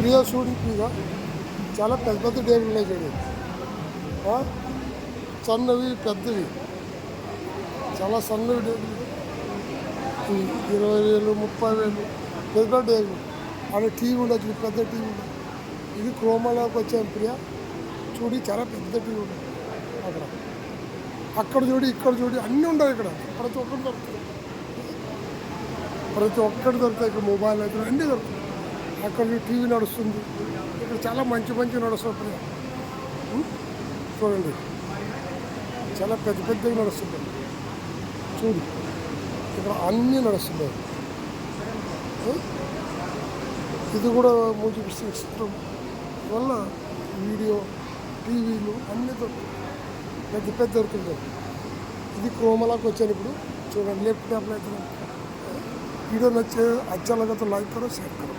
ప్రియా చూడిగా చాలా పెద్ద పెద్ద టేబుల్ ఉన్నాయి చూడు, సన్నవి పెద్దవి, చాలా సన్నవి టేబుల్, 20,000 30,000 పెద్ద టేబుల్. అక్కడ టీవీ ఉండదు, పెద్ద టీవీ ఉండదు. ఇది క్రోమాలోకి వచ్చాను ప్రియా చూడి, చాలా పెద్ద టీవీ ఉండదు అక్కడ. అక్కడ చూడి, ఇక్కడ చూడి, అన్నీ ఉండవు ఇక్కడ. ప్రతి ఒక్కటి దొరుకుతుంది, ప్రతి ఒక్కటి దొరుకుతాయి ఇక్కడ. మొబైల్ అయితే అన్నీ దొరుకుతాయి. అక్కడ టీవీ నడుస్తుంది, ఇక్కడ చాలా మంచి మంచి నడుస్తుంది. చూడండి, చాలా పెద్ద పెద్దగా నడుస్తుంది చూడు, ఇక్కడ అన్నీ నడుస్తున్నాయి. ఇది కూడా మ్యూజిక్ సిస్టమ్ వల్ల వీడియో, టీవీలు అన్నీ దొరుకుతాయి, పెద్ద పెద్ద దొరుకుతుంది. ఇది క్రోమాలోకి వచ్చాను ఇప్పుడు చూడండి. ల్యాప్టాప్లో అయితే వీడియో నచ్చే अच्छा लगा तो लाइक करो, शेयर करो.